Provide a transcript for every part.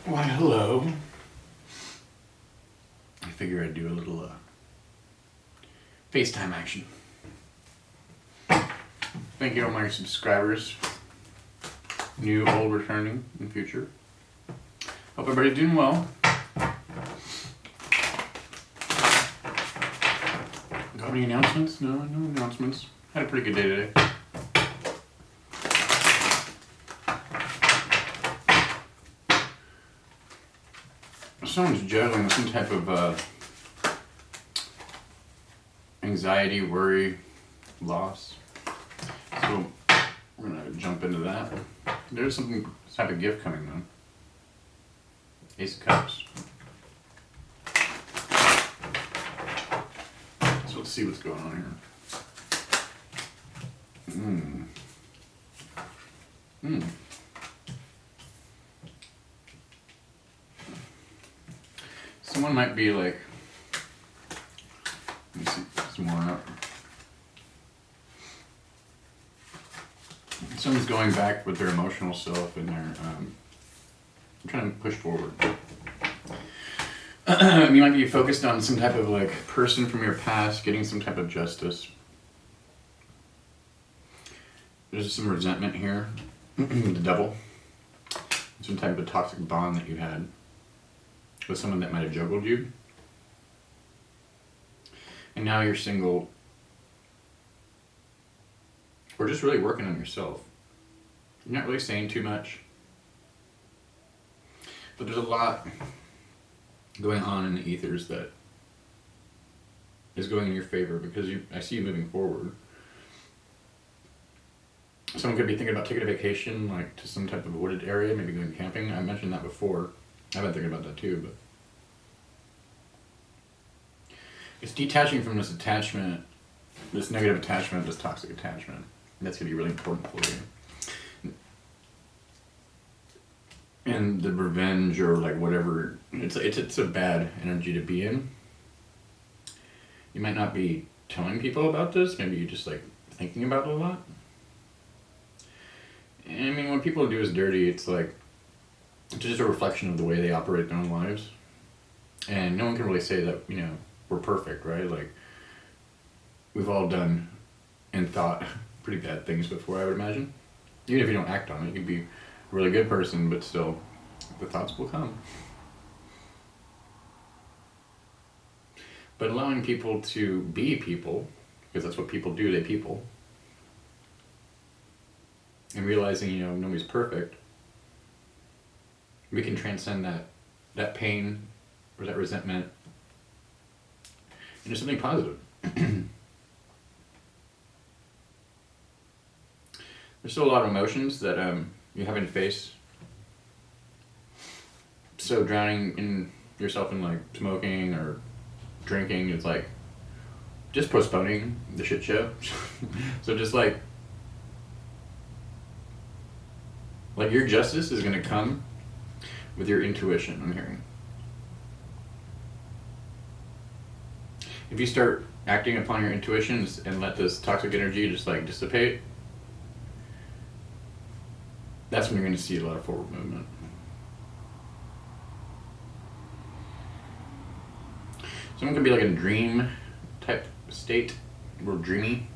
Why, hello. I figure I'd do a little FaceTime action. Thank you all my subscribers, new, old, returning, and future. Hope everybody's doing well. Got any announcements? No announcements. Had a pretty good day today. Someone's juggling with some type of anxiety, worry, loss. So we're gonna jump into that. There's some type of gift coming though. Ace of Cups. So let's see what's going on here. Someone might be like, let me see some more up. Someone's going back with their emotional self and they're trying to push forward. You might be focused on some type of like person from your past getting some type of justice. There's some resentment here. The devil. Some type of toxic bond that you had with someone that might have juggled you. And now you're single. Or just really working on yourself. You're not really saying too much. But there's a lot going on in the ethers that is going in your favor because I see you moving forward. Someone could be thinking about taking a vacation, like to some type of wooded area, maybe going camping. I mentioned that before. I've been thinking about that too, but it's detaching from this attachment, this negative attachment, this toxic attachment. That's going to be really important for you. And the revenge or like whatever, it's a bad energy to be in. You might not be telling people about this, maybe you're just like thinking about it a lot. And I mean, when people do is dirty, it's like, it's just a reflection of the way they operate their own lives. And no one can really say that, you know, we're perfect, right? Like, we've all done and thought pretty bad things before, I would imagine. Even if you don't act on it, you can be a really good person, but still, the thoughts will come. But allowing people to be people, because that's what people do, they people, and realizing, you know, nobody's perfect, we can transcend that pain or that resentment into something positive. There's still a lot of emotions that you're having to face. So drowning in yourself in like smoking or drinking is like just postponing the shit show. So just like your justice is gonna come with your intuition, I'm hearing. If you start acting upon your intuitions and let this toxic energy just like dissipate, that's when you're going to see a lot of forward movement. Someone could be like in a dream type state, or dreamy.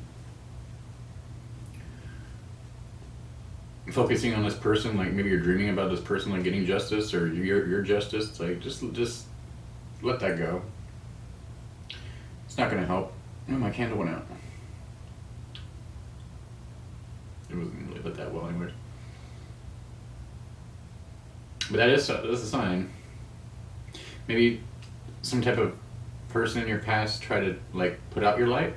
Focusing on this person, like maybe you're dreaming about this person like getting justice or your justice. It's like just let that go. It's not going to help. Oh, my candle went out. It wasn't really lit that well anyway. But that's a sign. Maybe some type of person in your past try to like put out your light.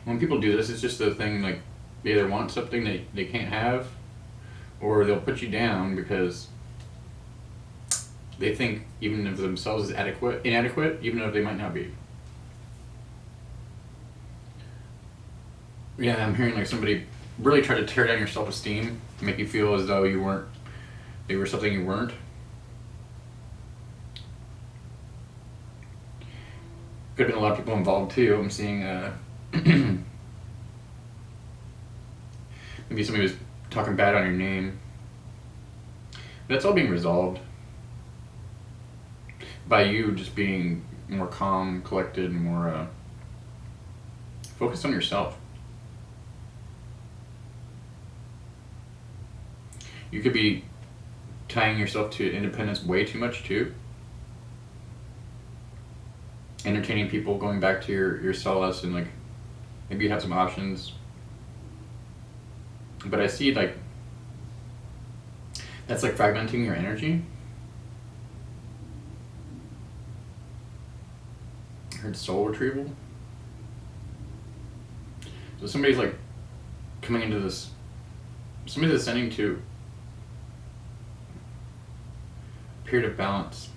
When people do this, it's just a thing like they either want something they can't have, or they'll put you down because they think even of themselves as inadequate, even though they might not be. Yeah, I'm hearing like somebody really try to tear down your self-esteem, make you feel as though you were something you weren't. Could have been a lot of people involved too. I'm seeing maybe somebody was talking bad on your name. That's all being resolved by you just being more calm, collected, and more focused on yourself. You could be tying yourself to independence way too much too. Entertaining people, going back to your solace, and like maybe you have some options. But I see like that's like fragmenting your energy. I heard soul retrieval. So somebody's like coming into this, somebody's ascending to a period of balance.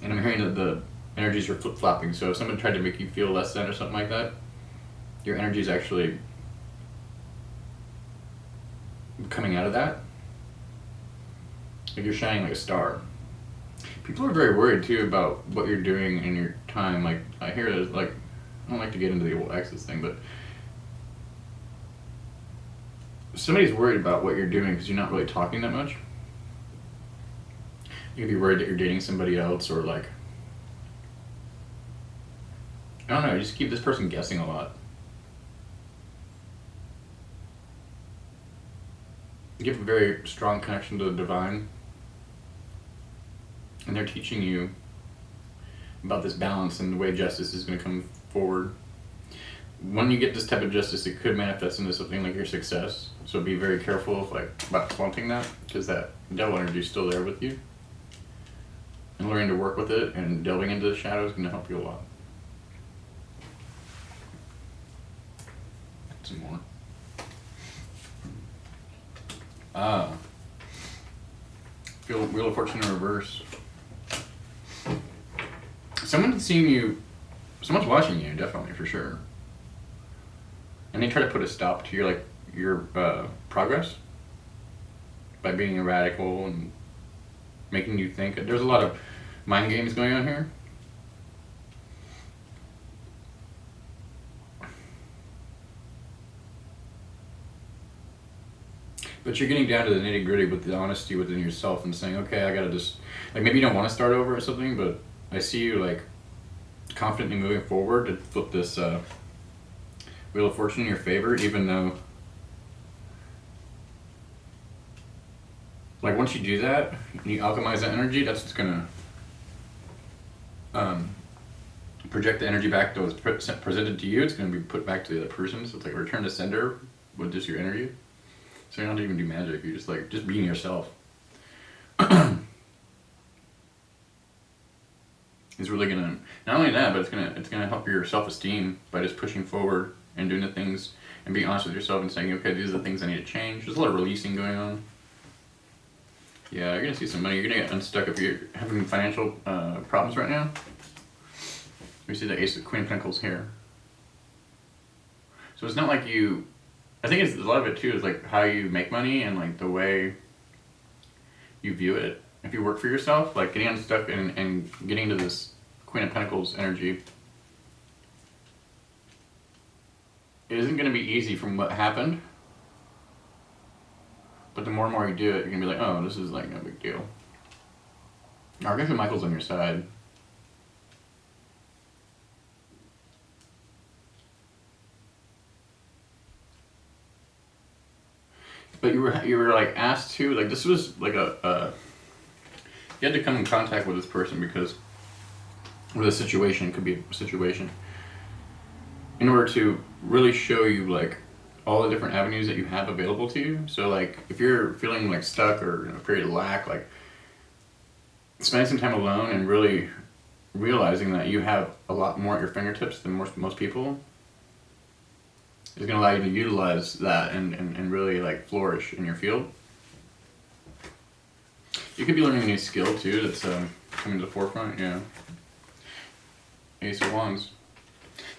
And I'm hearing that the energies are flip-flopping. So if someone tried to make you feel less than or something like that, your energy is actually coming out of that. Like you're shining like a star. People are very worried too about what you're doing in your time. Like I hear that, like, I don't like to get into the old exes thing, but somebody's worried about what you're doing because you're not really talking that much. You could be worried that you're dating somebody else, or like, I don't know, you just keep this person guessing a lot. You have a very strong connection to the divine, and they're teaching you about this balance and the way justice is going to come forward. When you get this type of justice, it could manifest into something like your success. So be very careful about flaunting that, because that devil energy is still there with you. And learning to work with it and delving into the shadows is going to help you a lot. Some more. Feel Wheel of Fortune in reverse. Someone's seeing you, someone's watching you, definitely, for sure. And they try to put a stop to your progress by being erratical and making you think. There's a lot of mind games going on here. But you're getting down to the nitty gritty with the honesty within yourself and saying, okay, I gotta just, like, maybe you don't want to start over or something, but I see you like confidently moving forward to flip this Wheel of Fortune in your favor, even though, like, once you do that and you alchemize that energy, that's what's gonna project the energy back that was presented to you. It's gonna be put back to the other person, so it's like a return to sender with just your energy. So you don't even do magic, you're just like, just being yourself. Is really gonna, not only that, but it's gonna help your self-esteem by just pushing forward and doing the things and being honest with yourself and saying, okay, these are the things I need to change. There's a lot of releasing going on. Yeah, you're gonna see some money. You're gonna get unstuck if you're having financial problems right now. We see the Queen of Pentacles here. So it's not like you, I think it's a lot of it too is like how you make money and like the way you view it. If you work for yourself, like getting unstuck and getting to this Queen of Pentacles energy, it isn't going to be easy from what happened. But the more and more you do it, you're going to be like, oh, this is like no big deal. Archangel Michael's on your side. But you were like asked to, like, this was like you had to come in contact with this person because with a situation, it could be a situation, in order to really show you like all the different avenues that you have available to you. So like if you're feeling like stuck or in a period of lack, like spending some time alone and really realizing that you have a lot more at your fingertips than most people is going to allow you to utilize that and really like flourish in your field. You could be learning a new skill too that's coming to the forefront, yeah. Ace of Wands.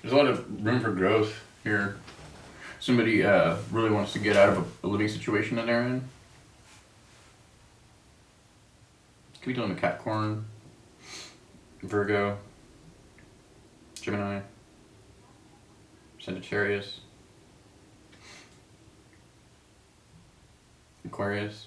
There's a lot of room for growth here. Somebody really wants to get out of a living situation that they're in. Could be dealing with Capricorn, Virgo, Gemini, Sagittarius. Aquarius.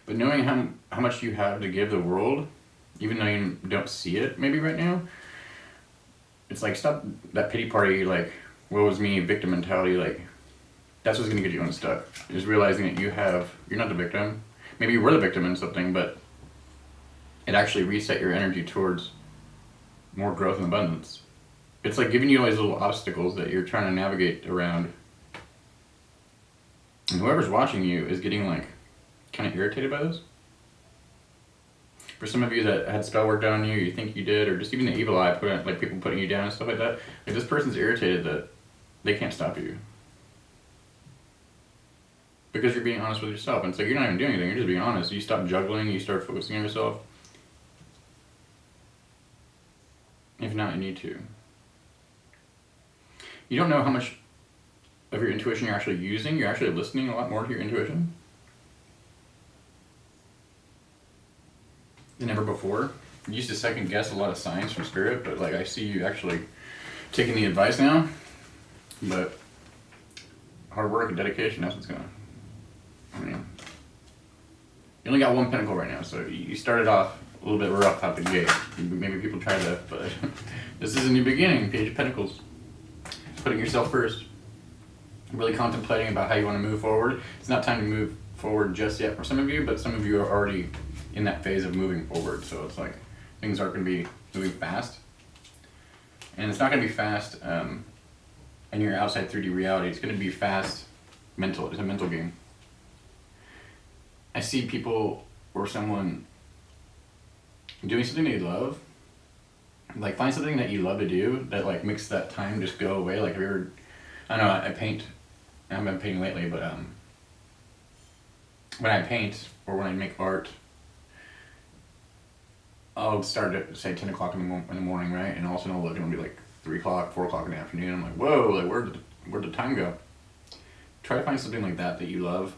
But knowing how much you have to give the world, even though you don't see it maybe right now, it's like, stop that pity party, like, woe is me, victim mentality. Like, that's what's going to get you unstuck, is realizing that you're not the victim. Maybe you were the victim in something, but it actually reset your energy towards more growth and abundance. It's like giving you all these little obstacles that you're trying to navigate around. And whoever's watching you is getting like kind of irritated by this. For some of you that had spell work done on you, you think you did, or just even the evil eye, like people putting you down and stuff like that, like this person's irritated that they can't stop you. Because you're being honest with yourself. And so you're not even doing anything, you're just being honest. You stop juggling, you start focusing on yourself. If not, you need to. You don't know how much of your intuition you're actually using. You're actually listening a lot more to your intuition than ever before. You used to second guess a lot of signs from spirit, but like I see you actually taking the advice now. But hard work and dedication, that's what's gonna, I mean, you only got one pinnacle right now, so you started off a little bit rough out the gate. Maybe people try that, but this is a new beginning. Page of Pentacles. Putting yourself first. Really contemplating about how you want to move forward. It's not time to move forward just yet for some of you, but some of you are already in that phase of moving forward. So it's like things aren't going to be moving fast. And it's not going to be fast in your outside 3D reality. It's going to be fast mental. It's a mental game. I see people or someone doing something they love. Like find something that you love to do that like makes that time just go away. Like I don't know, I paint. I haven't been painting lately, but when I paint or when I make art, I'll start at say 10 o'clock in the morning, right? And all of a sudden I'll look and it'll be like 3 o'clock, 4 o'clock in the afternoon. I'm like, whoa, like where'd the time go? Try to find something like that you love.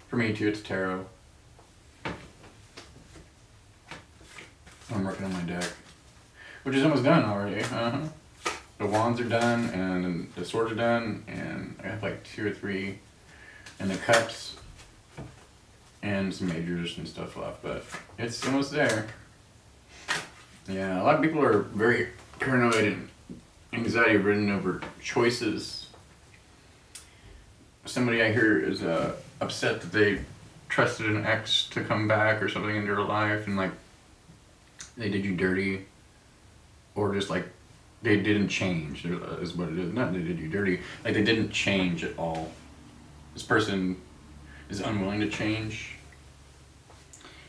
For me too, it's tarot. I'm working on my deck, which is almost done already. The wands are done, and the swords are done, and I have like 2 or 3, and the cups, and some majors and stuff left, but it's almost there. Yeah, a lot of people are very paranoid and anxiety-ridden over choices. Somebody I hear is upset that they trusted an ex to come back or something into their life, and like, they did you dirty, or just like they didn't change is what it is. Not they did you dirty, like they didn't change at all. This person is unwilling to change,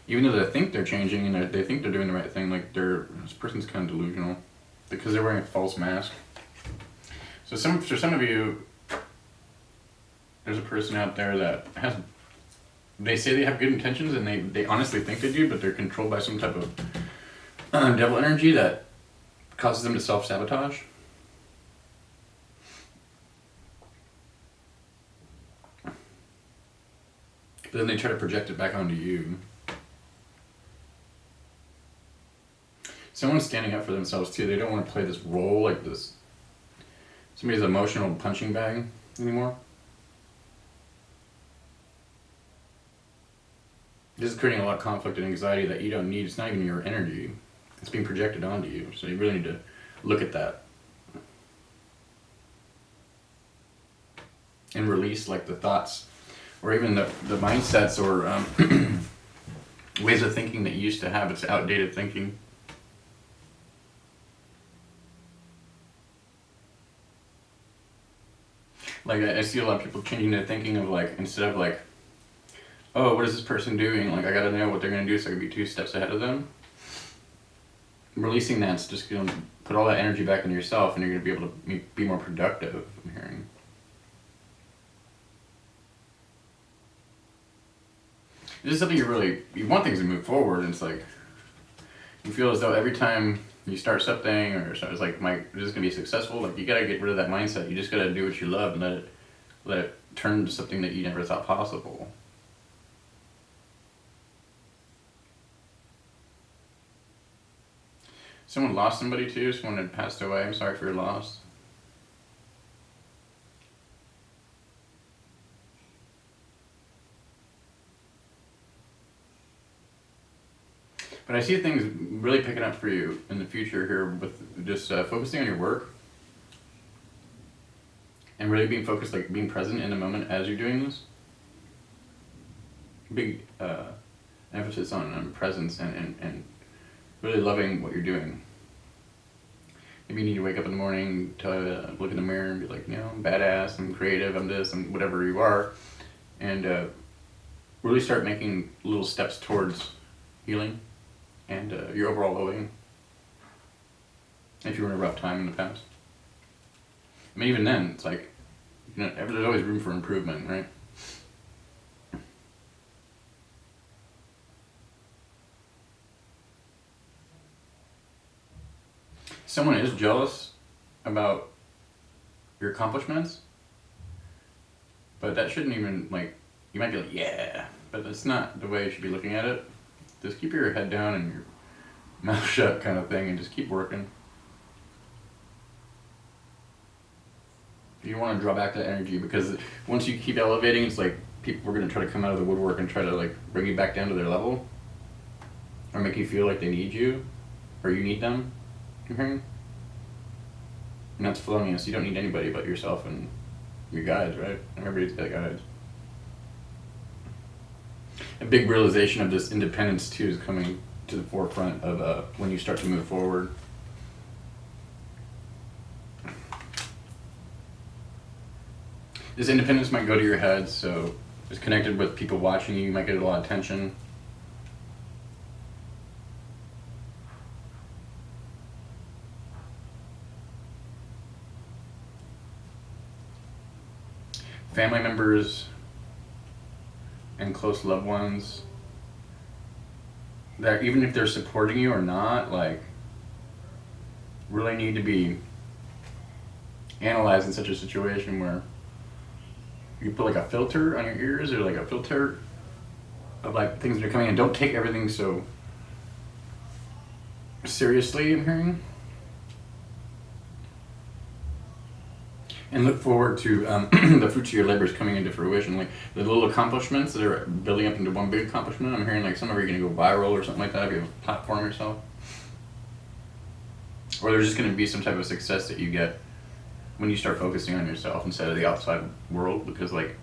even though they think they're changing and they think they're doing the right thing. Like this person's kind of delusional because they're wearing a false mask. So for some of you, there's a person out there that they say they have good intentions and they honestly think they do, but they're controlled by some type of devil energy that causes them to self-sabotage. But then they try to project it back onto you. Someone's standing up for themselves too. They don't want to play this role like this. Somebody's emotional punching bag anymore. This is creating a lot of conflict and anxiety that you don't need. It's not even your energy. It's being projected onto you. So you really need to look at that. And release like the thoughts or even the mindsets or ways of thinking that you used to have. It's outdated thinking. Like I see a lot of people changing their thinking of like, instead of like, oh, what is this person doing? Like I gotta know what they're gonna do so I can be 2 steps ahead of them. Releasing that's just gonna put all that energy back into yourself and you're gonna be able to be more productive, I'm hearing. This is something you want things to move forward, and it's like, you feel as though every time you start something or it's like, is this gonna be successful? Like you gotta get rid of that mindset. You just gotta do what you love and let it turn to something that you never thought possible. Someone lost somebody too, someone had passed away. I'm sorry for your loss. But I see things really picking up for you in the future here with just focusing on your work and really being focused, like being present in the moment as you're doing this. Big emphasis on presence and really loving what you're doing. Maybe you need to wake up in the morning, to look in the mirror and be like, you know, I'm badass, I'm creative, I'm this, I'm whatever you are. And really start making little steps towards healing and your overall well-being. If you were in a rough time in the past. I mean, even then, it's like, you know, there's always room for improvement, right? Someone is jealous about your accomplishments, but that shouldn't even, like, you might be like, yeah, but that's not the way you should be looking at it. Just keep your head down and your mouth shut kind of thing and just keep working. You don't want to draw back that energy, because once you keep elevating, it's like people are going to try to come out of the woodwork and try to like bring you back down to their level or make you feel like they need you or you need them. You hearing? And that's felonious. You don't need anybody but yourself and your guides, right? Everybody's got guides. A big realization of this independence too is coming to the forefront of when you start to move forward. This independence might go to your head, so it's connected with people watching you. You might get a lot of attention. Family members and close loved ones that, even if they're supporting you or not, like, really need to be analyzed in such a situation where you put like a filter on your ears, or like a filter of like things that are coming in. Don't take everything so seriously, I'm hearing. And look forward to the fruits of your labors coming into fruition. Like the little accomplishments that are building up into one big accomplishment. I'm hearing like some of you are going to go viral or something like that if you have a platform yourself. Or there's just going to be some type of success that you get when you start focusing on yourself instead of the outside world, because like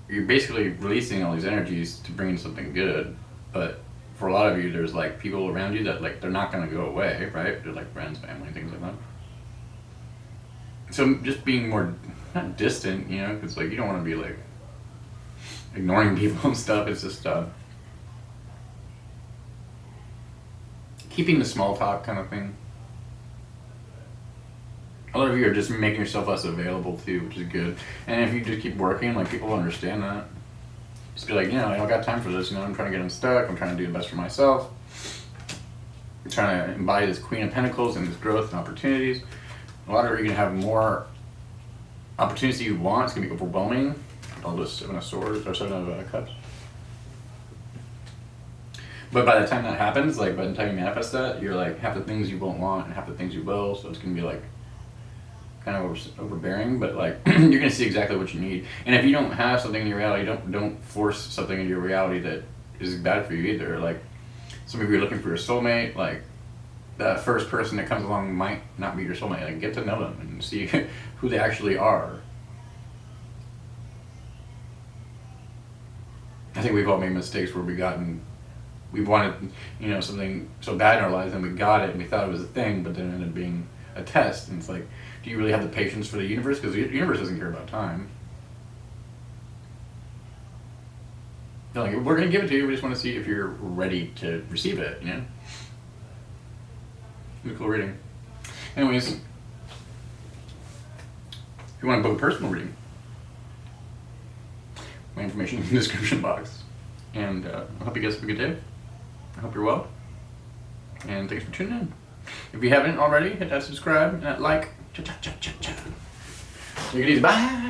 you're basically releasing all these energies to bring in something good. But for a lot of you, there's like people around you that like they're not going to go away, right? They're like friends, family, things like that. So just being more, not distant, you know, because like you don't want to be like ignoring people and stuff. It's just keeping the small talk kind of thing. A lot of you are just making yourself less available too, which is good. And if you just keep working, like people will understand that. Just be like, you know, I don't got time for this. You know, I'm trying to get unstuck. I'm trying to do the best for myself. I'm trying to embody this Queen of Pentacles and this growth and opportunities. A lot of you are going to have more opportunities you want. It's going to be overwhelming. All this 7 of Swords or 7 of Cups. But by the time that happens, like by the time you manifest that, you're like half the things you won't want and half the things you will. So it's going to be like kind of overbearing, but like you're going to see exactly what you need. And if you don't have something in your reality, don't force something into your reality that is bad for you either. Like some of you are looking for your soulmate, like the first person that comes along might not be your soulmate. Like get to know them and see who they actually are. I think we've all made mistakes where we wanted, you know, something so bad in our lives and we got it and we thought it was a thing, but then it ended up being a test. And it's like, do you really have the patience for the universe? Because the universe doesn't care about time. They're like, we're going to give it to you. We just want to see if you're ready to receive it, you know? It's a cool reading. Anyways, if you want to book a personal reading, my information in the description box. And I hope you guys have a good day. I hope you're well. And thanks for tuning in. If you haven't already, hit that subscribe and that like. Cha-cha-cha-cha-cha. Take it easy. Bye.